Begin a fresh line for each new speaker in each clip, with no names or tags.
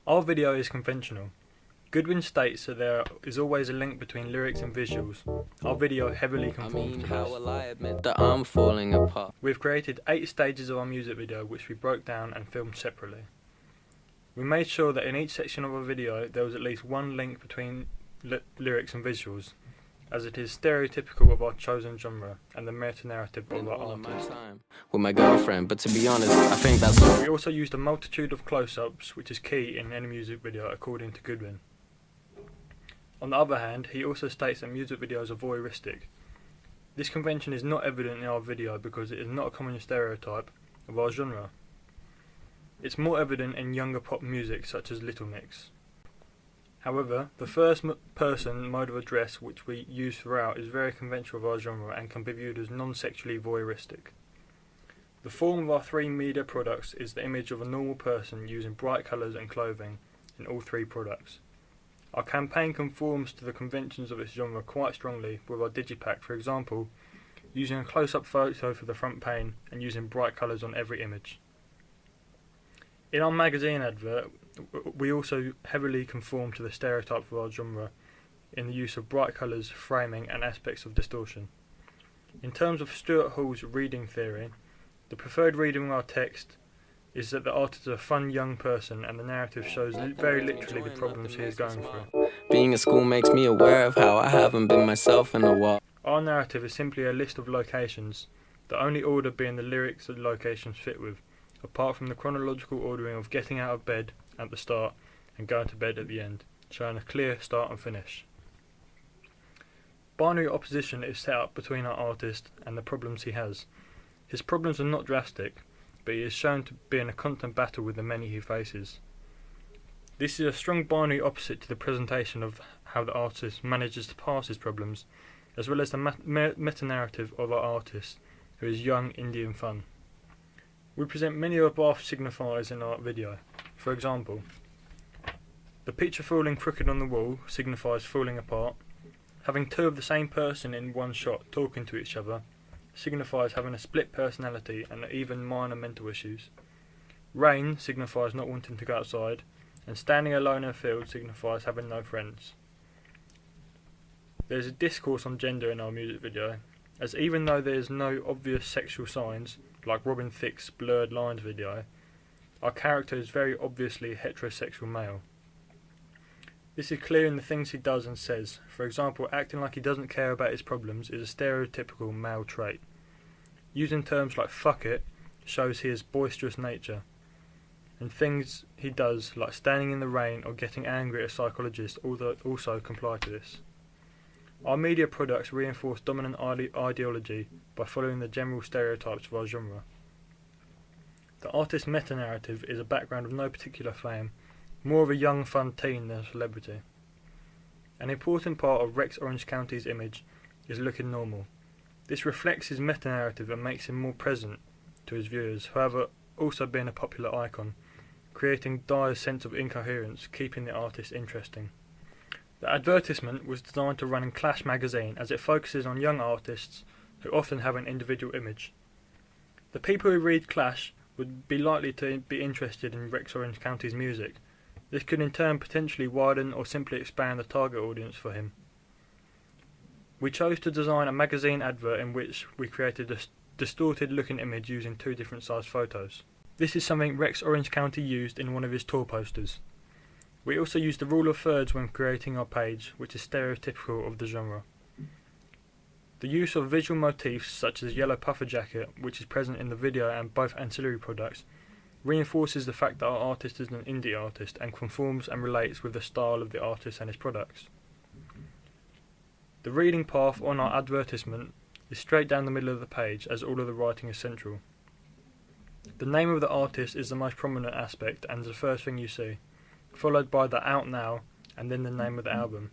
Our video is conventional. Goodwin states that there is always a link between lyrics and visuals. Our video heavily conforms to this.
How will I admit that I'm falling apart?
We've created 8 stages of our music video which we broke down and filmed separately. We made sure that in each section of our video there was at least one link between lyrics and visuals, as it is stereotypical of our chosen genre and the meta-narrative of our artist.
With my girlfriend, but to be honest, I think that's all.
We also used a multitude of close-ups, which is key in any music video according to Goodwin. On the other hand, he also states that music videos are voyeuristic. This convention is not evident in our video because it is not a common stereotype of our genre. It's more evident in younger pop music such as Little Mix. However, the first-person mode of address which we use throughout is very conventional of our genre and can be viewed as non-sexually voyeuristic. The form of our 3 media products is the image of a normal person using bright colours and clothing in all 3 products. Our campaign conforms to the conventions of its genre quite strongly with our digipack, for example, using a close-up photo for the front pane and using bright colours on every image. In our magazine advert, we also heavily conform to the stereotype of our genre in the use of bright colours, framing and aspects of distortion. In terms of Stuart Hall's reading theory, the preferred reading of our text is that the artist is a fun young person and the narrative shows very literally the problems he is going through.
Being at school makes me aware of how I haven't been myself in a while.
Our narrative is simply a list of locations, the only order being the lyrics that locations fit with, apart from the chronological ordering of getting out of bed at the start and going to bed at the end, showing a clear start and finish. Binary opposition is set up between our artist and the problems he has. His problems are not drastic, but he is shown to be in a constant battle with the many he faces. This is a strong binary opposite to the presentation of how the artist manages to pass his problems, as well as the meta-narrative of our artist, who is young, indie and fun. We present many of our signifiers in our video. For example, the picture falling crooked on the wall signifies falling apart. Having 2 of the same person in one shot talking to each other signifies having a split personality and even minor mental issues. Rain signifies not wanting to go outside, and standing alone in a field signifies having no friends. There is a discourse on gender in our music video, as even though there is no obvious sexual signs, like Robin Thicke's Blurred Lines video, our character is very obviously heterosexual male. This is clear in the things he does and says. For example, acting like he doesn't care about his problems is a stereotypical male trait. Using terms like fuck it shows his boisterous nature. And things he does, like standing in the rain or getting angry at a psychologist, also comply to this. Our media products reinforce dominant ideology by following the general stereotypes of our genre. The artist's meta-narrative is a background of no particular fame, more of a young fun teen than a celebrity. An important part of Rex Orange County's image is looking normal. This reflects his meta-narrative and makes him more present to his viewers, however also being a popular icon, creating Dyer's sense of incoherence, keeping the artist interesting. The advertisement was designed to run in Clash magazine as it focuses on young artists who often have an individual image. The people who read Clash would be likely to be interested in Rex Orange County's music. This could in turn potentially widen or simply expand the target audience for him. We chose to design a magazine advert in which we created a distorted looking image using 2 different size photos. This is something Rex Orange County used in one of his tour posters. We also used the rule of thirds when creating our page, which is stereotypical of the genre. The use of visual motifs such as yellow puffer jacket, which is present in the video and both ancillary products, reinforces the fact that our artist is an indie artist and conforms and relates with the style of the artist and his products. The reading path on our advertisement is straight down the middle of the page, as all of the writing is central. The name of the artist is the most prominent aspect and is the first thing you see, followed by the Out Now and then the name of the album.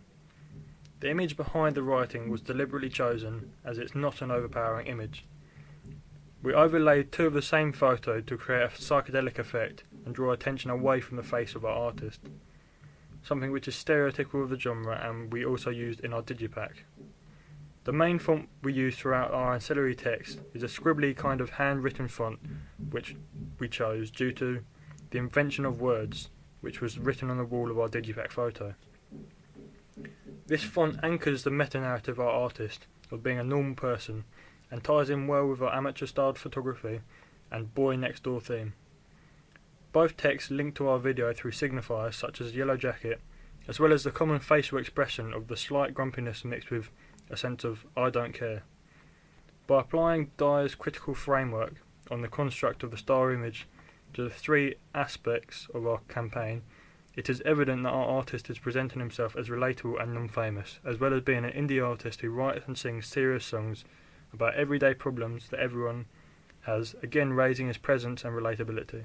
The image behind the writing was deliberately chosen as it's not an overpowering image. We overlaid 2 of the same photo to create a psychedelic effect and draw attention away from the face of our artist, something which is stereotypical of the genre and we also used in our digipack. The main font we use throughout our ancillary text is a scribbly kind of handwritten font which we chose due to the invention of words, which was written on the wall of our digipack photo. This font anchors the meta-narrative of our artist of being a normal person and ties in well with our amateur-styled photography and boy next door theme. Both texts link to our video through signifiers such as yellow jacket, as well as the common facial expression of the slight grumpiness mixed with a sense of I don't care. By applying Dyer's critical framework on the construct of the star image to the three aspects of our campaign, it is evident that our artist is presenting himself as relatable and non-famous, as well as being an indie artist who writes and sings serious songs about everyday problems that everyone has, again raising his presence and relatability.